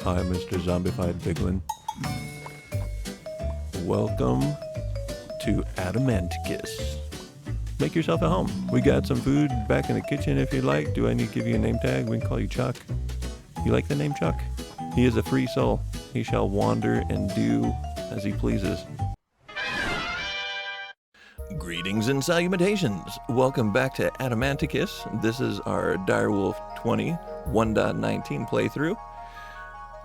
Hi, Mr. Zombified Piglin. Welcome to Adimanticus. Make yourself at home. We got some food back in the kitchen if you'd like. Do I need to give you a name tag? We can call you Chuck. You like the name Chuck? He is a free soul. He shall wander and do as he pleases. Greetings and salutations. Welcome back to Adimanticus. This is our Direwolf20 1.19 playthrough.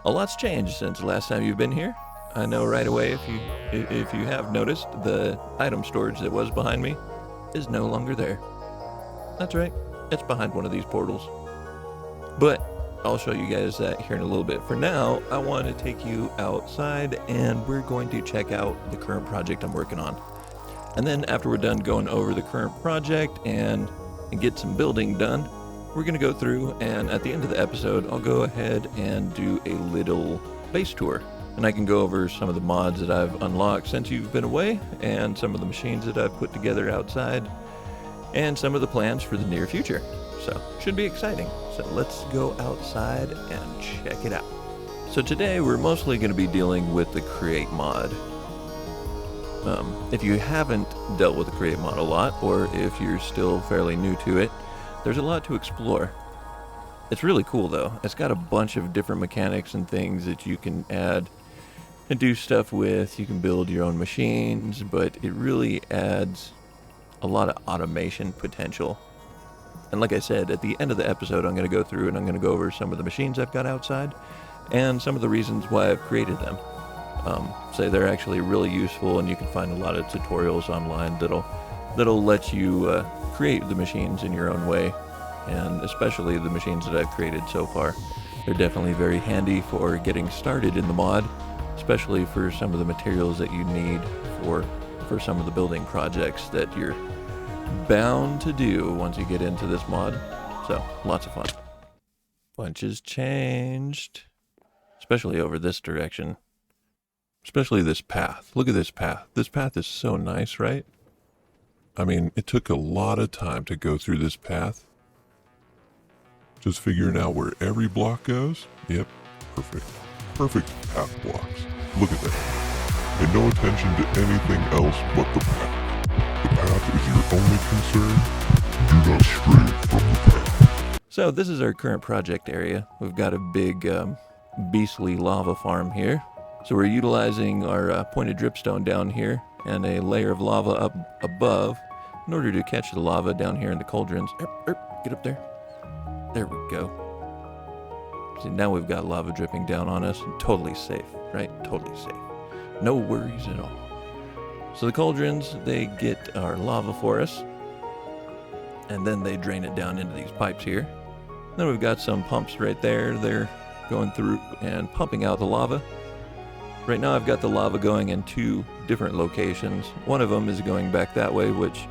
A lot's changed since the last time you've been here. I know right away if you have noticed, the item storage that was behind me is no longer there. That's right, it's behind one of these portals. But I'll show you guys that here in a little bit. For now, I want to take you outside and we're going to check out the current project I'm working on. And then after we're done going over the current project and get some building done, we're going to go through, and at the end of the episode, I'll go ahead and do a little base tour. And I can go over some of the mods that I've unlocked since you've been away, and some of the machines that I've put together outside, and some of the plans for the near future. So, should be exciting. So let's go outside and check it out. So today, we're mostly going to be dealing with the Create mod. If you haven't dealt with the Create mod a lot, or if you're still fairly new to it, there's a lot to explore. It's really cool though. It's got a bunch of different mechanics and things that you can add and do stuff with. You can build your own machines, but it really adds a lot of automation potential. And like I said, at the end of the episode, I'm going to go through and I'm going to go over some of the machines I've got outside and some of the reasons why I've created them. So they're actually really useful, and you can find a lot of tutorials online that'll let you create the machines in your own way, and especially the machines that I've created so far. They're definitely very handy for getting started in the mod, especially for some of the materials that you need for some of the building projects that you're bound to do once you get into this mod. So, lots of fun. Bunch has changed, especially over this direction. Especially this path. Look at this path. This path is so nice, right? I mean, it took a lot of time to go through this path. Just figuring out where every block goes. Yep, perfect. Perfect path blocks. Look at that. And no attention to anything else but the path. The path is your only concern. Do not stray from the path. So this is our current project area. We've got a big beastly lava farm here. So we're utilizing our pointed dripstone down here and a layer of lava up above in order to catch the lava down here in the cauldrons. Get up there. There we go. See, now we've got lava dripping down on us. Totally safe, right? Totally safe. No worries at all. So the cauldrons, they get our lava for us, and then they drain it down into these pipes here. Then we've got some pumps right there. They're going through and pumping out the lava. Right now I've got the lava going in two different locations. One of them is going back that way, which,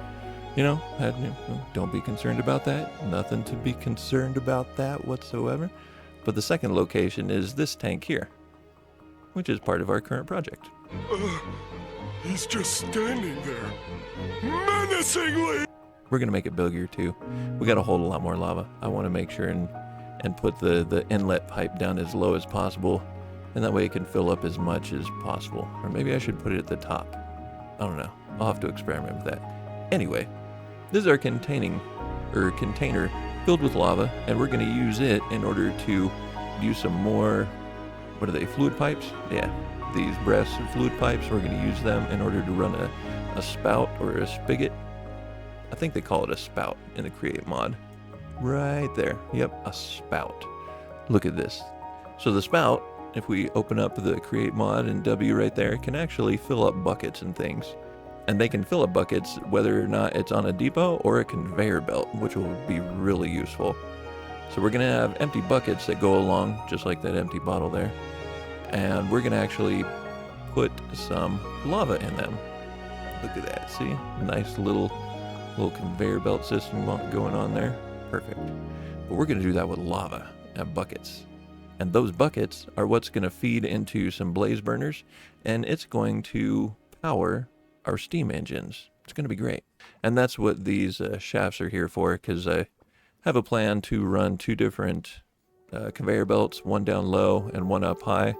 don't be concerned about that. Nothing to be concerned about that whatsoever. But the second location is this tank here, which is part of our current project. He's just standing there, menacingly! We're going to make it bigger too. We got to hold a lot more lava. I want to make sure and put the inlet pipe down as low as possible. And that way it can fill up as much as possible. Or maybe I should put it at the top. I don't know. I'll have to experiment with that. Anyway, this is our container filled with lava, and we're going to use it in order to do some more, what are they, fluid pipes? Yeah, these brass fluid pipes. We're going to use them in order to run a spout or a spigot. I think they call it a spout in the Create mod. Right there. Yep, a spout. Look at this. So the spout, if we open up the Create mod and W right there, it can actually fill up buckets and things. And they can fill up buckets whether or not it's on a depot or a conveyor belt, which will be really useful. So we're going to have empty buckets that go along, just like that empty bottle there. And we're going to actually put some lava in them. Look at that, see? Nice little conveyor belt system going on there. Perfect. But we're going to do that with lava and buckets. And those buckets are what's going to feed into some blaze burners, and it's going to power our steam engines. It's going to be great. And that's what these shafts are here for, because I have a plan to run two different conveyor belts, one down low and one up high.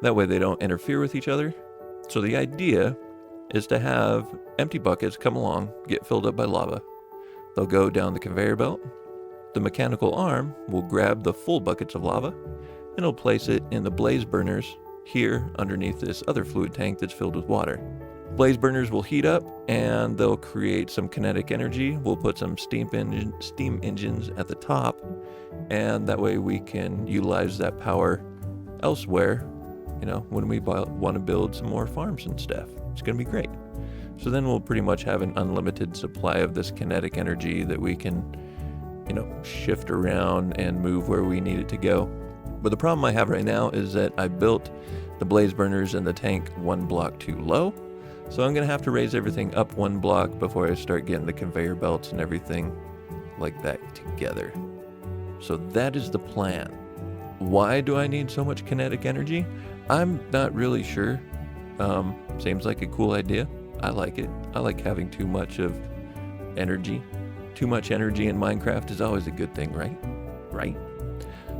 That way they don't interfere with each other. So the idea is to have empty buckets come along, get filled up by lava. They'll go down the conveyor belt. The mechanical arm will grab the full buckets of lava and it'll place it in the blaze burners here underneath this other fluid tank that's filled with water. Blaze burners will heat up and they'll create some kinetic energy. We'll put some steam engines at the top, and that way we can utilize that power elsewhere, when we want to build some more farms and stuff. It's going to be great. So then we'll pretty much have an unlimited supply of this kinetic energy that we can, shift around and move where we need it to go. But the problem I have right now is that I built the blaze burners and the tank one block too low. So I'm going to have to raise everything up one block before I start getting the conveyor belts and everything like that together. So that is the plan. Why do I need so much kinetic energy? I'm not really sure. Seems like a cool idea. I like it. I like having too much of energy. Too much energy in Minecraft is always a good thing, right? Right?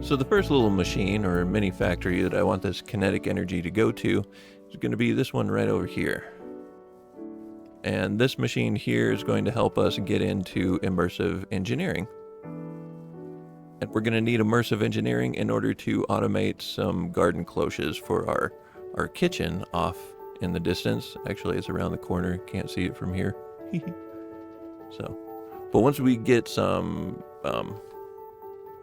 So the first little machine or mini factory that I want this kinetic energy to go to is going to be this one right over here. And this machine here is going to help us get into immersive engineering. And we're going to need immersive engineering in order to automate some garden cloches for our kitchen off in the distance. Actually, it's around the corner. Can't see it from here. But once we get some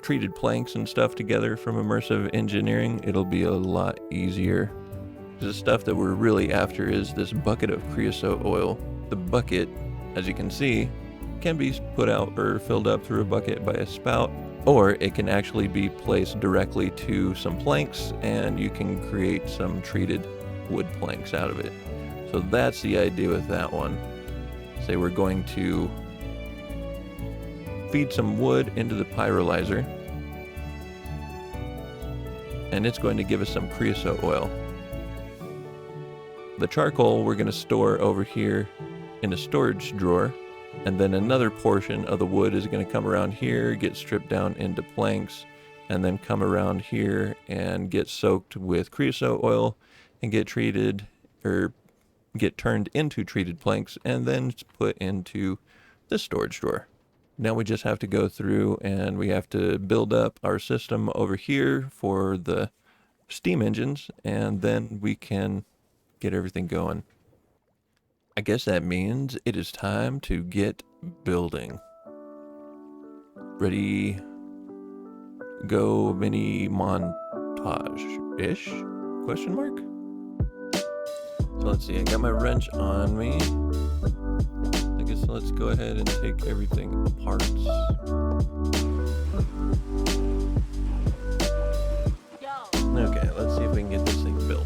treated planks and stuff together from immersive engineering, it'll be a lot easier. The stuff that we're really after is this bucket of creosote oil. The bucket, as you can see, can be put out or filled up through a bucket by a spout, or it can actually be placed directly to some planks and you can create some treated wood planks out of it. So that's the idea with that one. Say we're going to feed some wood into the pyrolyzer, and it's going to give us some creosote oil. The charcoal we're going to store over here in a storage drawer, and then another portion of the wood is going to come around here, get stripped down into planks, and then come around here and get soaked with creosote oil and get treated or get turned into treated planks and then put into the storage drawer. Now we just have to go through and we have to build up our system over here for the steam engines, and then we can get everything going. I guess that means it is time to get building. Ready, go, mini montage-ish? Question mark? So let's see, I got my wrench on me. I guess let's go ahead and take everything apart. Okay, let's see if we can get this thing built.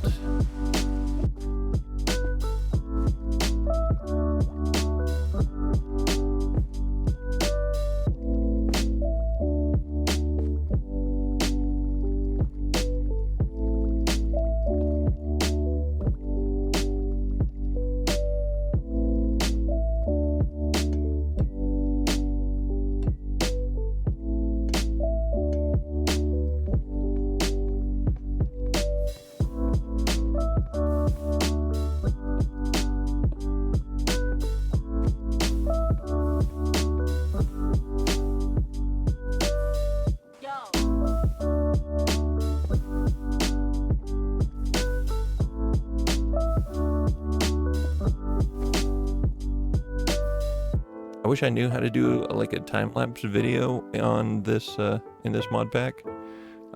I wish I knew how to do like a time-lapse video on this in this mod pack.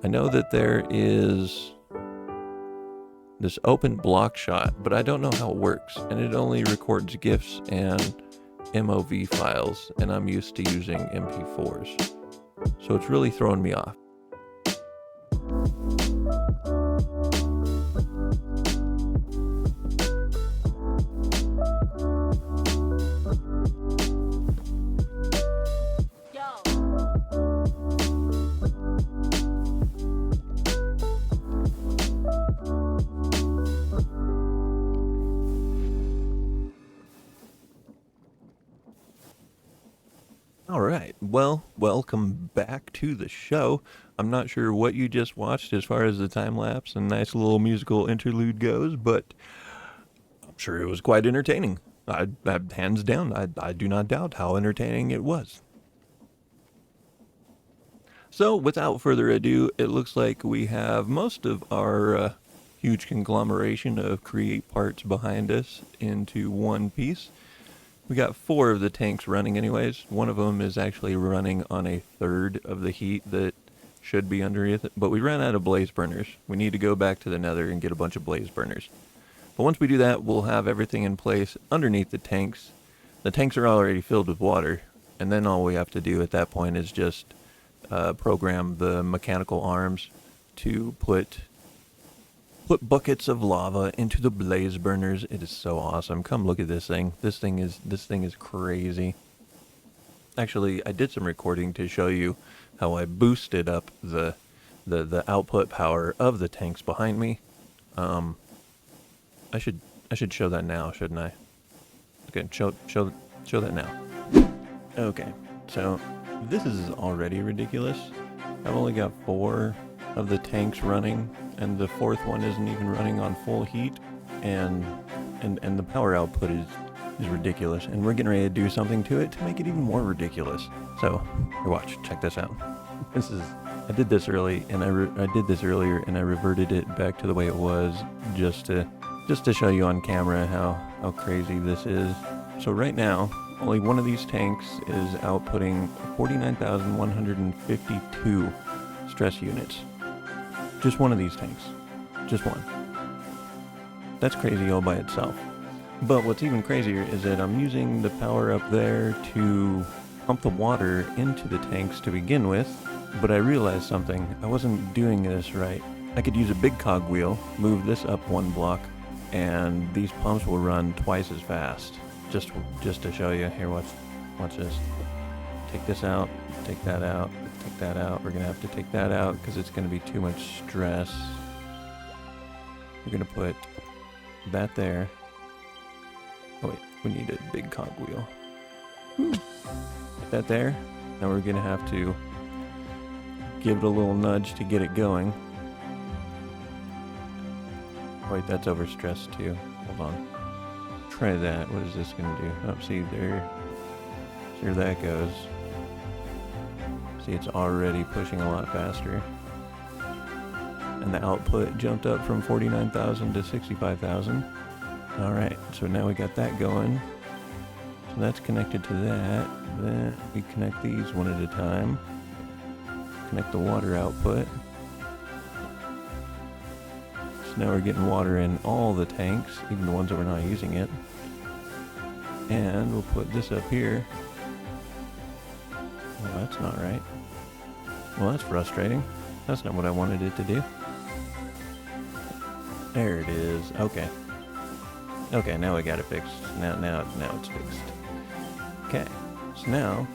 I know that there is this open block shot, but I don't know how it works, and it only records GIFs and MOV files, and I'm used to using MP4s. So it's really throwing me off. All right, well, welcome back to the show. I'm not sure what you just watched as far as the time lapse and nice little musical interlude goes, but I'm sure it was quite entertaining. Hands down, I do not doubt how entertaining it was. So, without further ado, it looks like we have most of our huge conglomeration of create parts behind us into one piece. We got 4 of the tanks running anyways. One of them is actually running on a third of the heat that should be underneath it, but we ran out of blaze burners. We need to go back to the nether and get a bunch of blaze burners. But once we do that, we'll have everything in place underneath the tanks. The tanks are already filled with water, and then all we have to do at that point is just program the mechanical arms to put buckets of lava into the blaze burners. It is so awesome. Come look at this thing. This thing is crazy. Actually, I did some recording to show you how I boosted up the output power of the tanks behind me. I should show that now, shouldn't I? Okay, show that now. Okay, so this is already ridiculous. I've only got 4 of the tanks running, and the 4th one isn't even running on full heat, and the power output is ridiculous, and we're getting ready to do something to it to make it even more ridiculous. So, here, watch, check this out. I did this earlier, and I reverted it back to the way it was just to show you on camera how crazy this is. So right now, only one of these tanks is outputting 49,152 stress units. Just one of these tanks. Just one. That's crazy all by itself. But what's even crazier is that I'm using the power up there to pump the water into the tanks to begin with, but I realized something. I wasn't doing this right. I could use a big cogwheel, move this up 1 block, and these pumps will run twice as fast. Just to show you. Here, watch this. Take this out, take that out, take that out. We're gonna have to take that out because it's gonna be too much stress. We're gonna put that there. Oh wait, we need a big cogwheel. Put that there. Now we're gonna have to give it a little nudge to get it going. Wait, that's overstressed too. Hold on. Try that. What is this gonna do? Oh, see there. There that goes. See, it's already pushing a lot faster. And the output jumped up from 49,000 to 65,000. Alright, so now we got that going. So that's connected to that. Then we connect these one at a time. Connect the water output. So now we're getting water in all the tanks, even the ones that we're not using it. And we'll put this up here. Well, that's not right. Well, that's frustrating. That's not what I wanted it to do. There it is. Okay. Okay, now I got it fixed. Now it's fixed. Okay. So now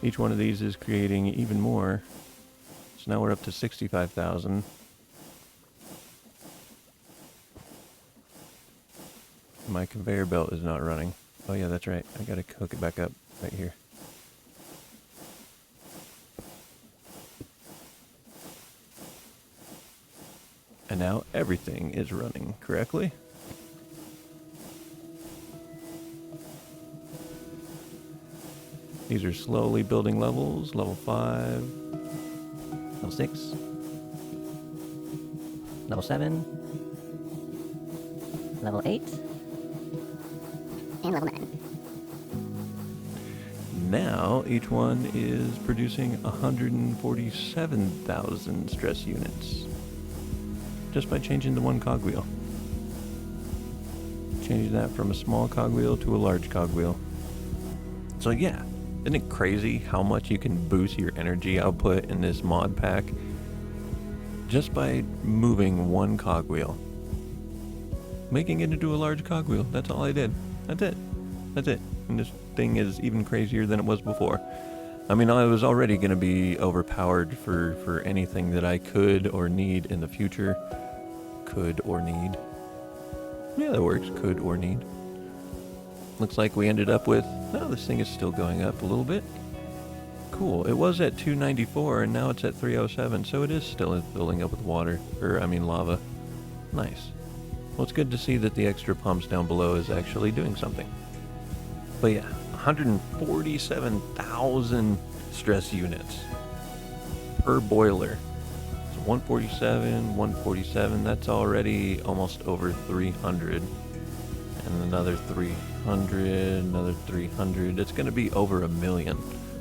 each one of these is creating even more. So now we're up to 65,000. My conveyor belt is not running. Oh yeah, that's right. I gotta hook it back up right here. And now everything is running correctly. These are slowly building levels. Level 5. Level 6. Level 7. Level 8. And level 9. Now each one is producing 147,000 stress units. Just by changing the one cogwheel. Changing that from a small cogwheel to a large cogwheel. So yeah, isn't it crazy how much you can boost your energy output in this mod pack just by moving one cogwheel? Making it into a large cogwheel, that's all I did. That's it. That's it. And this thing is even crazier than it was before. I mean, I was already going to be overpowered for anything that I could or need in the future. Could or need. Yeah, that works. Could or need. Looks like we ended up with, oh, this thing is still going up a little bit. Cool. It was at 294 and now it's at 307, so it is still filling up with water, lava. Nice. Well, it's good to see that the extra pumps down below is actually doing something. But yeah, 147,000 stress units per boiler. So 147, that's already almost over 300. And another 300, another 300. It's going to be over 1 million.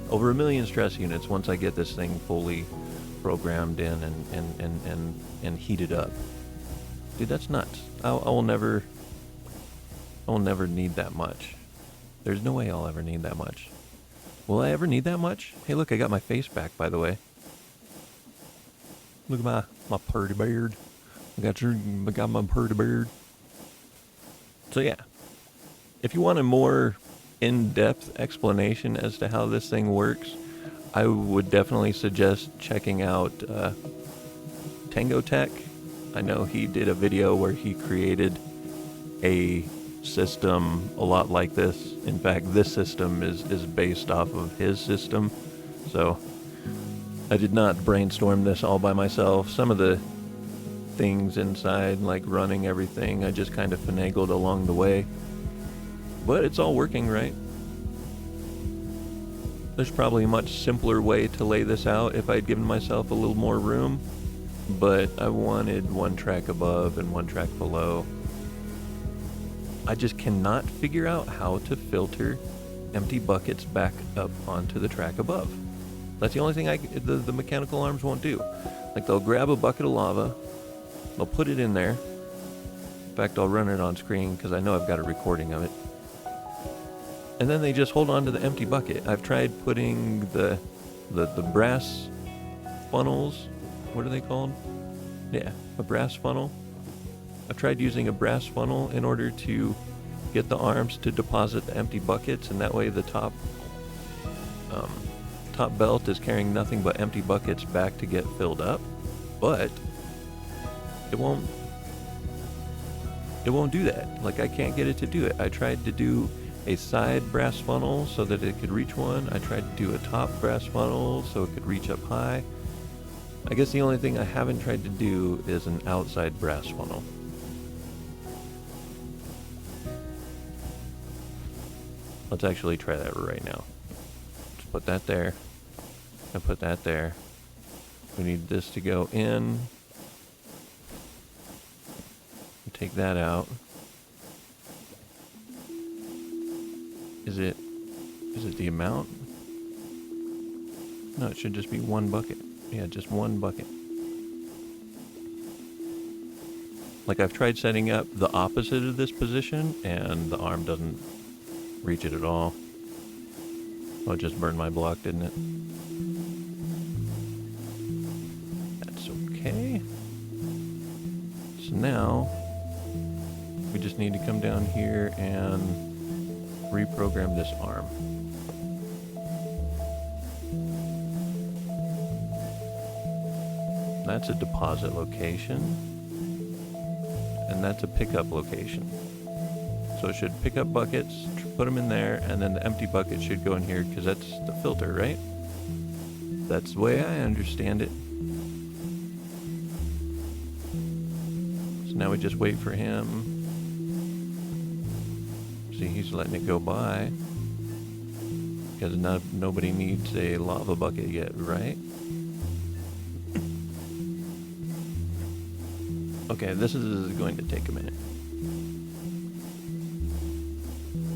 Over 1 million stress units once I get this thing fully programmed in and heated up. Dude, that's nuts. I will never need that much. There's no way I'll ever need that much. Will I ever need that much? Hey, look, I got my face back, by the way. Look at my purdy beard. I got my purdy beard. So yeah, if you want a more in-depth explanation as to how this thing works, I would definitely suggest checking out Tango Tech. I know he did a video where he created a system a lot like this. In fact, this system is based off of his system. So I did not brainstorm this all by myself. Some of the things inside, like running everything, I just kind of finagled along the way. But it's all working, right? There's probably a much simpler way to lay this out if I'd given myself a little more room. But I wanted one track above and one track below. I just cannot figure out how to filter empty buckets back up onto the track above. That's the only thing the mechanical arms won't do. Like, they'll grab a bucket of lava, they'll put it in there. In fact, I'll run it on screen because I know I've got a recording of it. And then they just hold on to the empty bucket. I've tried putting the brass funnels. What are they called? Yeah, a brass funnel. I've tried using a brass funnel in order to get the arms to deposit the empty buckets, and that way the top belt is carrying nothing but empty buckets back to get filled up. But it won't do that. Like, I can't get it to do it. I tried to do a side brass funnel so that it could reach one. I tried to do a top brass funnel so it could reach up high. I guess the only thing I haven't tried to do is an outside brass funnel. Let's actually try that right now. Just put that there. And put that there. We need this to go in. Take that out. Is it the amount? No, it should just be one bucket. Yeah, just one bucket. Like, I've tried setting up the opposite of this position, and the arm doesn't reach it at all. Oh, it just burned my block, didn't it? That's okay. So now, we just need to come down here and reprogram this arm. That's a deposit location, and that's a pickup location. So it should pick up buckets, put them in there, and then the empty bucket should go in here because that's the filter, right? That's the way I understand it. So now we just wait for him. See, he's letting it go by because nobody needs a lava bucket yet, right? Okay, this is going to take a minute.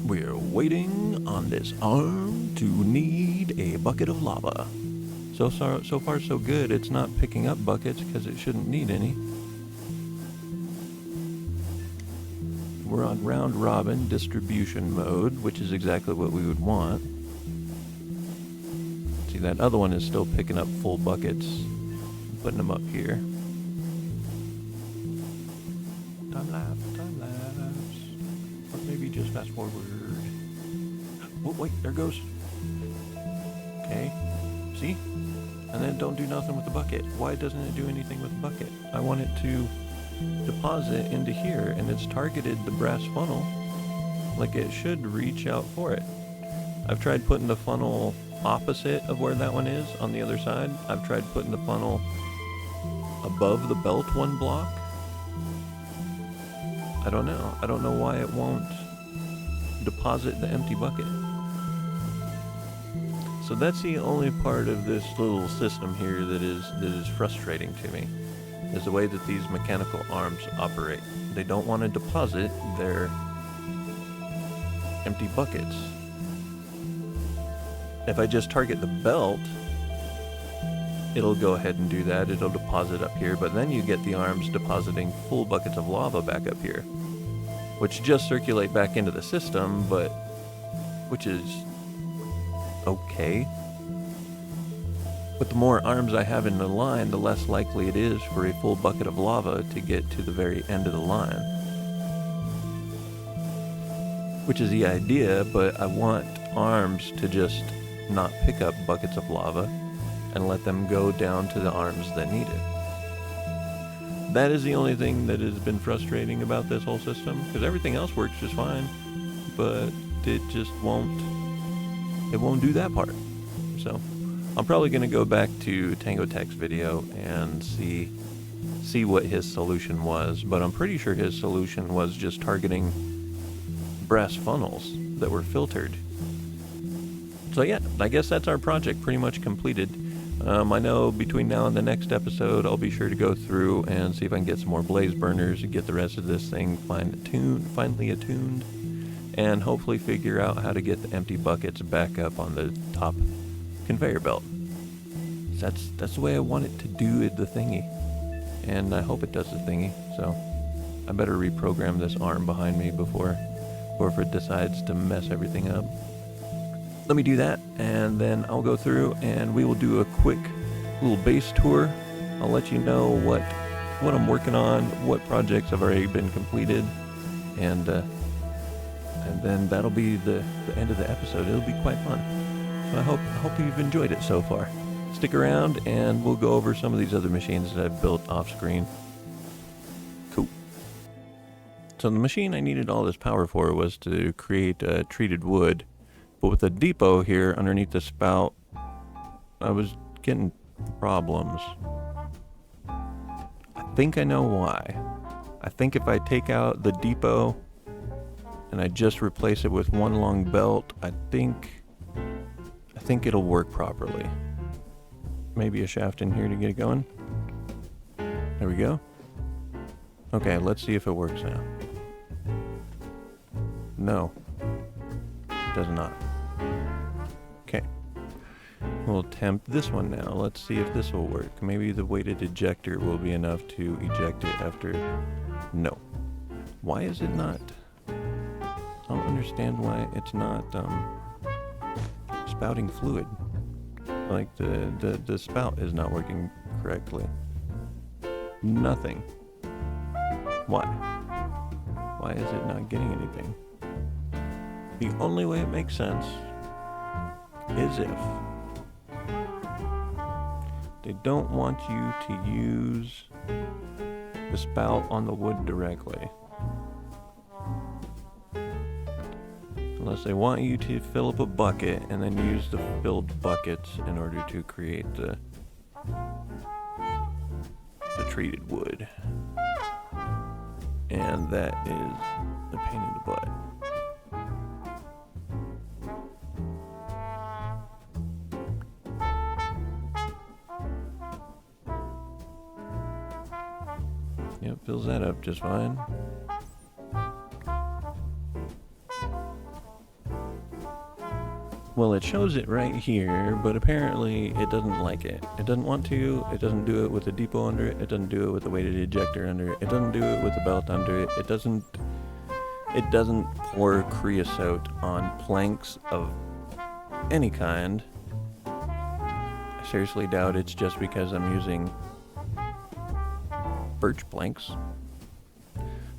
We're waiting on this arm to need a bucket of lava. So far so good. It's not picking up buckets because it shouldn't need any. We're on round robin distribution mode, which is exactly what we would want. See, that other one is still picking up full buckets, putting them up here. Time lapse. Or maybe just fast forward. Oh, wait, there it goes. Okay, see? And then don't do nothing with the bucket. Why doesn't it do anything with the bucket? I want it to deposit into here, and it's targeted the brass funnel. Like, it should reach out for it. I've tried putting the funnel opposite of where that one is on the other side. I've tried putting the funnel above the belt one block. I don't know. I don't know why it won't deposit the empty bucket. So that's the only part of this little system here that is frustrating to me, is the way that these mechanical arms operate. They don't want to deposit their empty buckets. If I just target the belt, it'll go ahead and do that. It'll deposit up here, but then you get the arms depositing full buckets of lava back up here, which just circulate back into the system, but which is okay. But the more arms I have in the line, the less likely it is for a full bucket of lava to get to the very end of the line. Which is the idea, but I want arms to just not pick up buckets of lava and let them go down to the arms that need it. That is the only thing that has been frustrating about this whole system, because everything else works just fine, but it just won't do that part. So I'm probably going to go back to Tango Tech's video and see what his solution was, but I'm pretty sure his solution was just targeting brass funnels that were filtered. So yeah, I guess that's our project pretty much completed. I know between now and the next episode, I'll be sure to go through and see if I can get some more blaze burners and get the rest of this thing finally attuned, and hopefully figure out how to get the empty buckets back up on the top conveyor belt. That's the way I want it to do the thingy, and I hope it does the thingy. So I better reprogram this arm behind me before it decides to mess everything up. Let me do that, and then I'll go through and we will do a quick little base tour. I'll let you know what I'm working on, what projects have already been completed, and then that'll be the end of the episode. It'll be quite fun. So I hope you've enjoyed it so far. Stick around and we'll go over some of these other machines that I've built off screen. Cool. So the machine I needed all this power for was to create treated wood. But with the depot here underneath the spout, I was getting problems. I think I know why. I think if I take out the depot and I just replace it with one long belt, I think it'll work properly. Maybe a shaft in here to get it going. There we go. Okay, let's see if it works now. No, it does not. Okay, we'll attempt this one now. Let's see if this will work. Maybe the weighted ejector will be enough to eject it after. No. Why is it not? I don't understand why it's not spouting fluid. Like the spout is not working correctly. Nothing. Why? Why is it not getting anything? The only way it makes sense is if they don't want you to use the spout on the wood directly. Unless they want you to fill up a bucket and then use the filled buckets in order to create the treated wood. And that is a pain in the butt. Yep, fills that up just fine. Well, it shows it right here, but apparently it doesn't like it. It doesn't want to. It doesn't do it with a depot under it. It doesn't do it with a weighted ejector under it. It doesn't do it with a belt under it. It doesn't pour creosote on planks of any kind. I seriously doubt it's just because I'm using birch planks.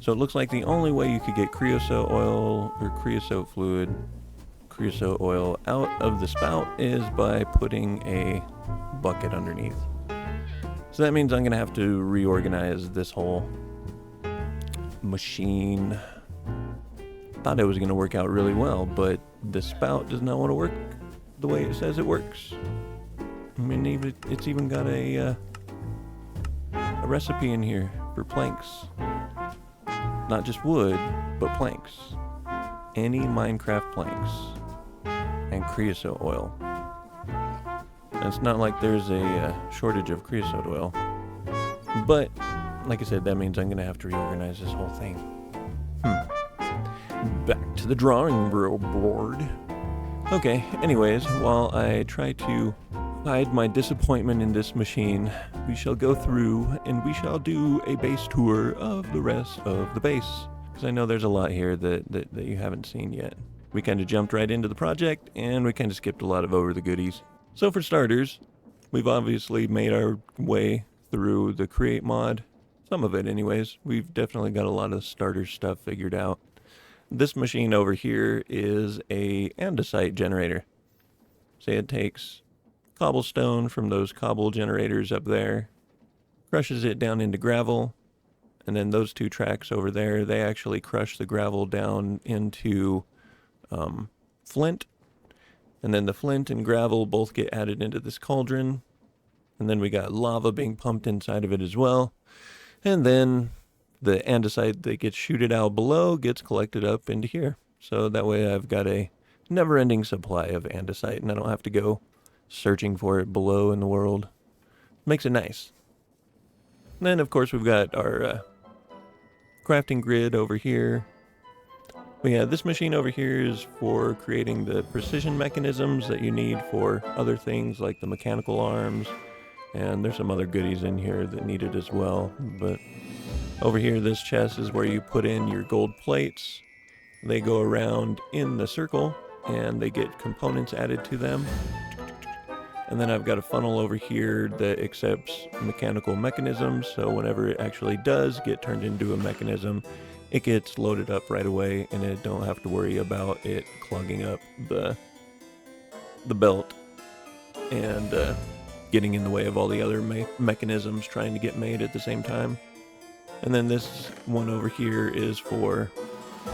So it looks like the only way you could get creosote oil or creosote oil out of the spout is by putting a bucket underneath. So that means I'm going to have to reorganize this whole machine. thought it was going to work out really well, but the spout does not want to work the way it says it works. I mean, it's even got a recipe in here for planks. Not just wood, but planks. Any Minecraft planks. And creosote oil. And it's not like there's a shortage of creosote oil. But, like I said, that means I'm going to have to reorganize this whole thing. Back to the drawing board. Okay, anyways, while I try to hide my disappointment in this machine, we shall go through and we shall do a base tour of the rest of the base. Because I know there's a lot here that you haven't seen yet. We kind of jumped right into the project, and we kind of skipped a lot of over the goodies. So for starters, we've obviously made our way through the create mod. Some of it anyways. We've definitely got a lot of starter stuff figured out. This machine over here is a andesite generator. So it takes cobblestone from those cobble generators up there, crushes it down into gravel, and then those two tracks over there, they actually crush the gravel down into flint, and then the flint and gravel both get added into this cauldron, and then we got lava being pumped inside of it as well, and then the andesite that gets shooted out below gets collected up into here. So that way I've got a never-ending supply of andesite, and I don't have to go searching for it below in the world. Makes it nice. And then, of course, we've got our crafting grid over here. But yeah, this machine over here is for creating the precision mechanisms that you need for other things like the mechanical arms. And there's some other goodies in here that need it as well. But over here, this chest is where you put in your gold plates. They go around in the circle, and they get components added to them. And then I've got a funnel over here that accepts mechanical mechanisms, so whenever it actually does get turned into a mechanism, it gets loaded up right away, and it don't have to worry about it clogging up the belt and getting in the way of all the other mechanisms trying to get made at the same time. And then this one over here is for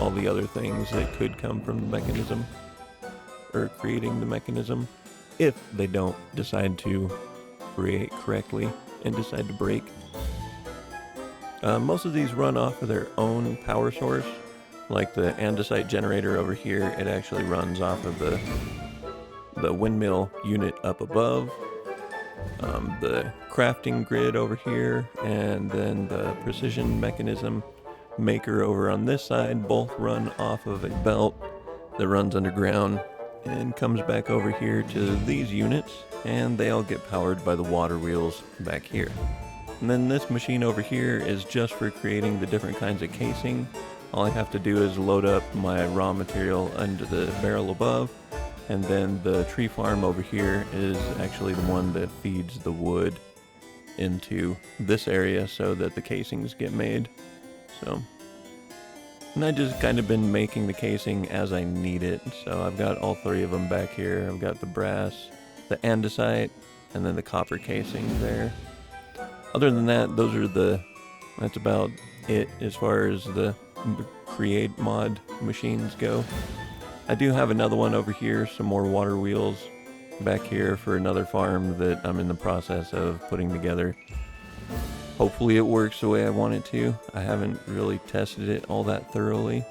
all the other things that could come from the mechanism, or creating the mechanism, if they don't decide to create correctly and decide to break. Most of these run off of their own power source. Like the andesite generator over here, it actually runs off of the windmill unit up above. The crafting grid over here, and then the precision mechanism maker over on this side both run off of a belt that runs underground and comes back over here to these units, and they all get powered by the water wheels back here. And then this machine over here is just for creating the different kinds of casing. All I have to do is load up my raw material under the barrel above, and then the tree farm over here is actually the one that feeds the wood into this area so that the casings get made. So, and I just kind of been making the casing as I need it. So I've got all three of them back here. I've got the brass, the andesite, and then the copper casing there. Other than that, that's about it as far as the create mod machines go. I do have another one over here, some more water wheels back here for another farm that I'm in the process of putting together. Hopefully it works the way I want it to. I haven't really tested it all that thoroughly.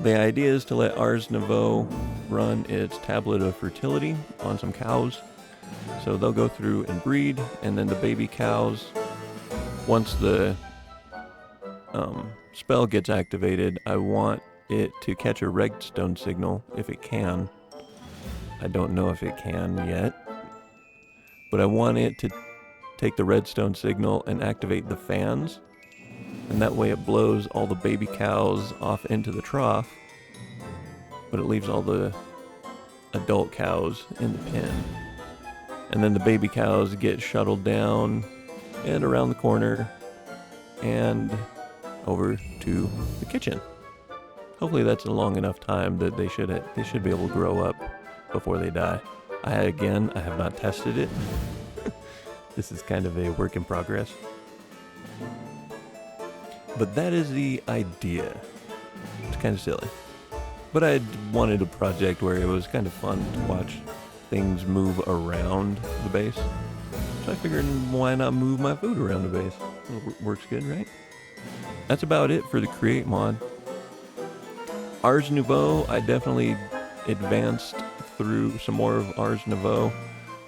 The idea is to let Ars Nouveau run its tablet of fertility on some cows. So they'll go through and breed, and then the baby cows, once the spell gets activated, I want it to catch a redstone signal if it can. I don't know if it can yet, but I want it to take the redstone signal and activate the fans, and that way it blows all the baby cows off into the trough, but it leaves all the adult cows in the pen. And then the baby cows get shuttled down and around the corner and over to the kitchen. Hopefully that's a long enough time that they should be able to grow up before they die. I have not tested it. This is kind of a work in progress. But that is the idea. It's kind of silly. But I wanted a project where it was kind of fun to watch things move around the base. So I figured, why not move my food around the base? It works good, right? That's about it for the Create mod. Ars Nouveau, I definitely advanced through some more of Ars Nouveau.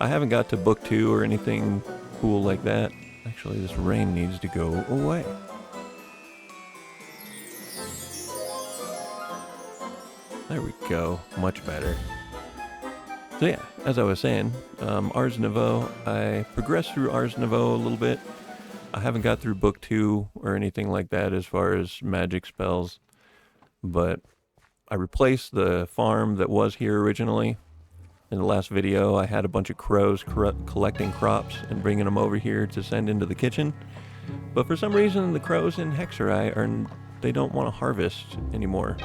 I haven't got to book 2 or anything cool like that. Actually, this rain needs to go away. There we go, much better. So yeah, as I was saying, Ars Nouveau, I progressed through Ars Nouveau a little bit. I haven't got through book 2 or anything like that as far as magic spells, but I replaced the farm that was here originally. In the last video, I had a bunch of crows collecting crops and bringing them over here to send into the kitchen. But for some reason, the crows in Hexerai they don't want to harvest anymore.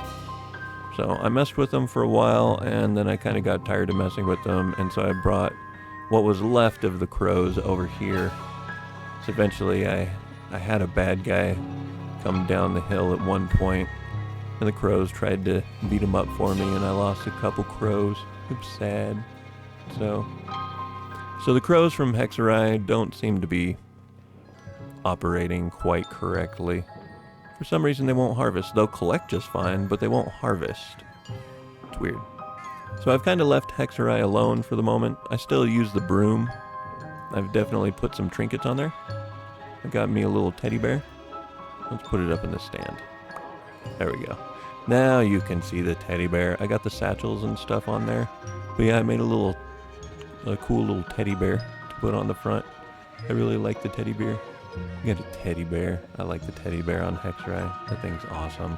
So I messed with them for a while, and then I kind of got tired of messing with them, and so I brought what was left of the crows over here. So eventually I had a bad guy come down the hill at one point, and the crows tried to beat him up for me, and I lost a couple crows. Oops, sad. So the crows from Hexerai don't seem to be operating quite correctly. For some reason they won't harvest. They'll collect just fine, but they won't harvest. It's weird. So I've kind of left Hexerai alone for the moment. I still use the broom. I've definitely put some trinkets on there. I got me a little teddy bear. Let's put it up in the stand. There we go. Now you can see the teddy bear. I got the satchels and stuff on there. But yeah, I made a cool little teddy bear to put on the front. I really like the teddy bear. You got a teddy bear. I like the teddy bear on Hexerai. That thing's awesome.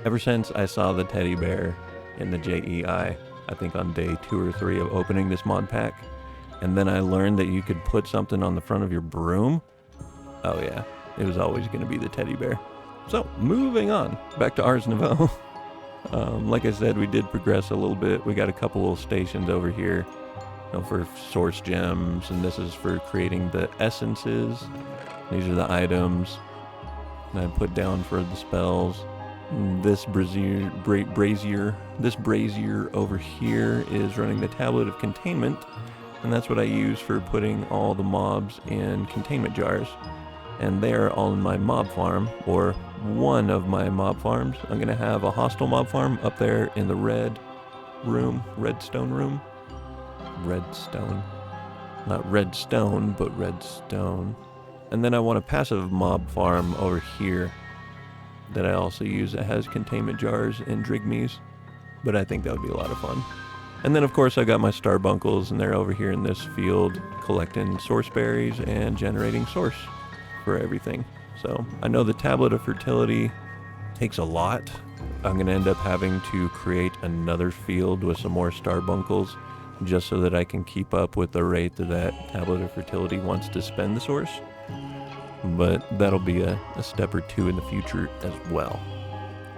Ever since I saw the teddy bear in the JEI, I think on day 2 or 3 of opening this mod pack, and then I learned that you could put something on the front of your broom. Oh yeah, it was always going to be the teddy bear. So, moving on, back to Ars Nouveau. Like I said, we did progress a little bit. We got a couple little stations over here, for source gems, and this is for creating the essences. These are the items that I put down for the spells. This brazier over here is running the tablet of containment, and that's what I use for putting all the mobs in containment jars. And they're all in my mob farm, or one of my mob farms. I'm going to have a hostile mob farm up there in the redstone room. Redstone. Not redstone, but redstone. And then I want a passive mob farm over here that I also use that has containment jars and drigmies. But I think that would be a lot of fun. And then of course I got my starbunkles, and they're over here in this field collecting source berries and generating source for everything. So I know the tablet of fertility takes a lot. I'm going to end up having to create another field with some more starbunkles just so that I can keep up with the rate that tablet of fertility wants to spend the source. But that'll be a step or 2 in the future as well.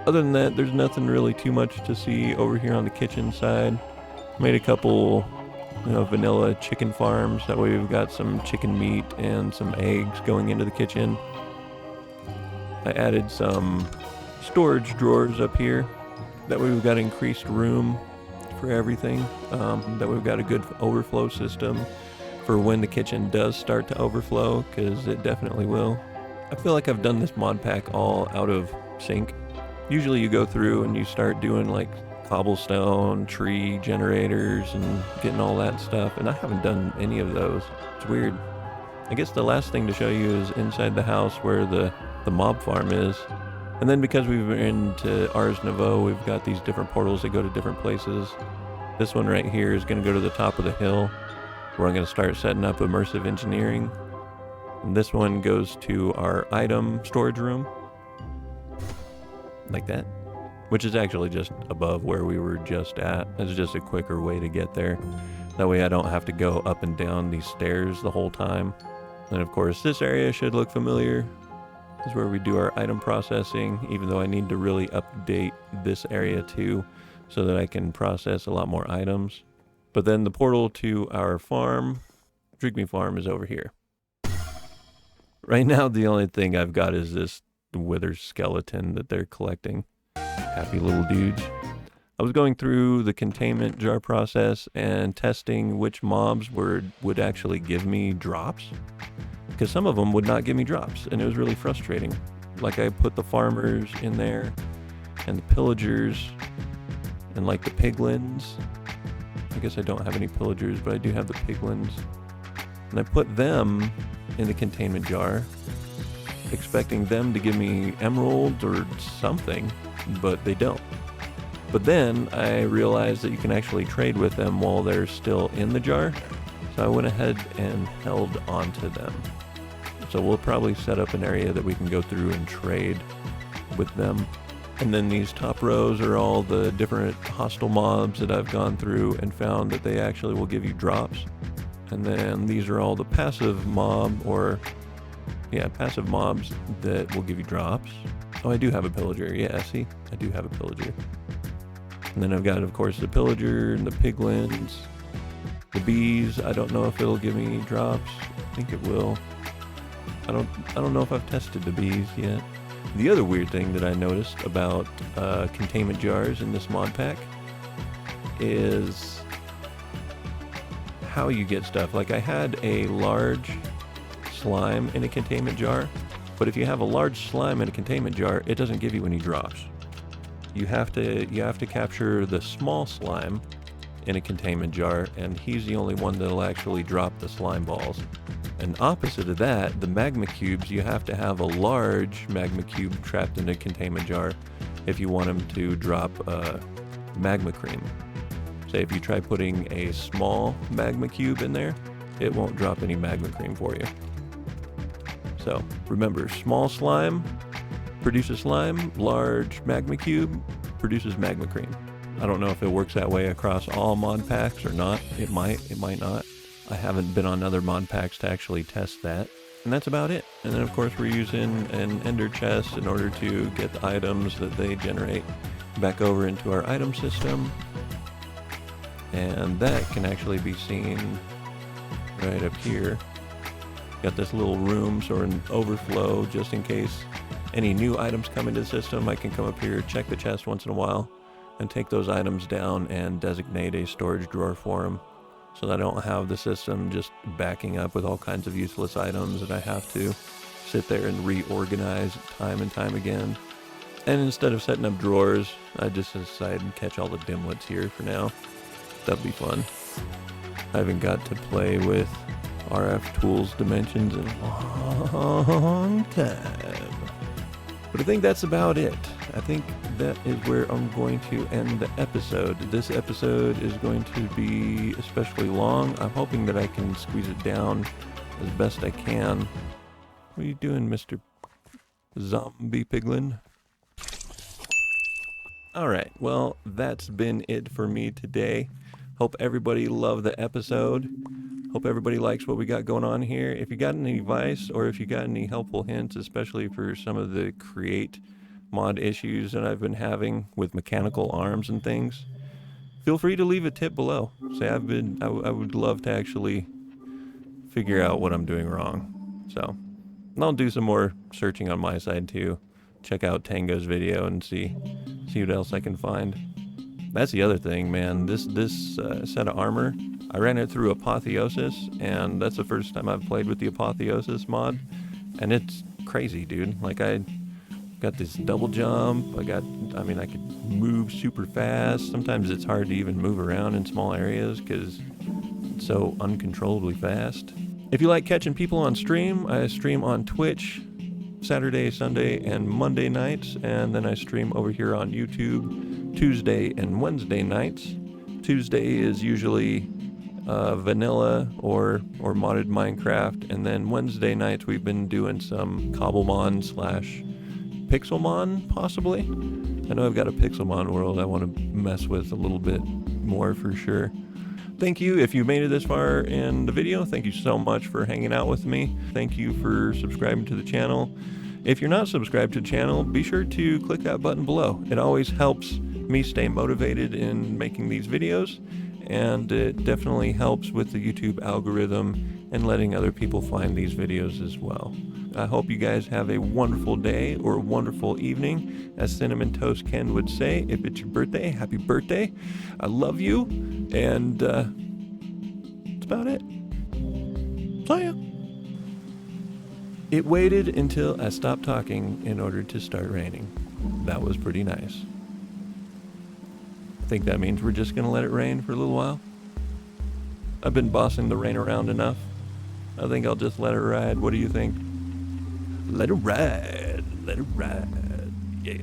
Other than that, there's nothing really too much to see over here on the kitchen side. Made a couple vanilla chicken farms. That way we've got some chicken meat and some eggs going into the kitchen. I added some storage drawers up here. That way we've got increased room for everything. That way we've got a good overflow system for when the kitchen does start to overflow, because it definitely will. I feel like I've done this mod pack all out of sync. Usually you go through and you start doing like cobblestone, tree generators, and getting all that stuff, and I haven't done any of those. It's weird. I guess the last thing to show you is inside the house where the mob farm is. And then because we've been into Ars Nouveau, we've got these different portals that go to different places. This one right here is going to go to the top of the hill, where I'm going to start setting up immersive engineering. And this one goes to our item storage room, like that. Which is actually just above where we were just at. It's just a quicker way to get there. That way I don't have to go up and down these stairs the whole time. And of course this area should look familiar. This is where we do our item processing, even though I need to really update this area too, so that I can process a lot more items. But then the portal to our farm, Drigme Farm, is over here. Right now the only thing I've got is this wither skeleton that they're collecting. Happy little dudes. I was going through the containment jar process and testing which mobs would actually give me drops, because some of them would not give me drops, and it was really frustrating. Like, I put the farmers in there, and the pillagers, and like the piglins. I guess I don't have any pillagers, but I do have the piglins. And I put them in the containment jar, expecting them to give me emeralds or something, but they don't. But then I realized that you can actually trade with them while they're still in the jar, so I went ahead and held onto them. So we'll probably set up an area that we can go through and trade with them. And then these top rows are all the different hostile mobs that I've gone through and found that they actually will give you drops. And then these are all the passive passive mobs that will give you drops. Oh, I do have a pillager. Yeah, see? I do have a pillager. And then I've got, of course, the pillager and the piglins. The bees, I don't know if it'll give me drops. I think it will. I don't know if I've tested the bees yet. The other weird thing that I noticed about containment jars in this mod pack is how you get stuff. Like, I had a large slime in a containment jar, but if you have a large slime in a containment jar, it doesn't give you any drops. You have to capture the small slime in a containment jar, and he's the only one that'll actually drop the slime balls. And opposite of that, the magma cubes, you have to have a large magma cube trapped in a containment jar if you want them to drop magma cream. Say if you try putting a small magma cube in there, it won't drop any magma cream for you. So remember, small slime produces slime, large magma cube produces magma cream. I don't know if it works that way across all mod packs or not. It might not. I haven't been on other mod packs to actually test that. And that's about it. And then of course we're using an ender chest in order to get the items that they generate back over into our item system. And that can actually be seen right up here. Got this little room, so an overflow, just in case any new items come into the system. I can come up here, check the chest once in a while, and take those items down and designate a storage drawer for them, so that I don't have the system just backing up with all kinds of useless items that I have to sit there and reorganize time and time again. And instead of setting up drawers, I just decided to catch all the dimwits here for now. That'll be fun. I haven't got to play with RF tools dimensions in a long time. But I think that's about it. I think that is where I'm going to end the episode. This episode is going to be especially long. I'm hoping that I can squeeze it down as best I can. What are you doing, Mr. Zombie Piglin? Alright, well, that's been it for me today. Hope everybody loved the episode. Hope everybody likes what we got going on here. If you got any advice or if you got any helpful hints, especially for some of the create mod issues that I've been having with mechanical arms and things, feel free to leave a tip below. Say I would love to actually figure out what I'm doing wrong. So, and I'll do some more searching on my side too. Check out Tango's video and see what else I can find. That's the other thing, man. This set of armor, I ran it through Apotheosis, and that's the first time I've played with the Apotheosis mod, and it's crazy, dude. Like, I got this double jump. I could move super fast. Sometimes it's hard to even move around in small areas because it's so uncontrollably fast. If you like catching people on stream, I stream on Twitch Saturday, Sunday, and Monday nights, and then I stream over here on YouTube Tuesday and Wednesday nights. Tuesday is usually vanilla or modded Minecraft, and then Wednesday nights we've been doing some Cobblemon / Pixelmon, possibly. I know I've got a Pixelmon world I want to mess with a little bit more for sure. Thank you if you made it this far in the video. Thank you so much for hanging out with me. Thank you for subscribing to the channel. If you're not subscribed to the channel, be sure to click that button below. It always helps me stay motivated in making these videos, and it definitely helps with the YouTube algorithm and letting other people find these videos as well. I hope you guys have a wonderful day or a wonderful evening. As Cinnamon Toast Ken would say, if it's your birthday, happy birthday. I love you, and that's about it. See ya. It waited until I stopped talking in order to start raining. That was pretty nice. I think that means we're just gonna let it rain for a little while. I've been bossing the rain around enough. I think I'll just let it ride. What do you think? Let it ride. Let it ride. Yeah.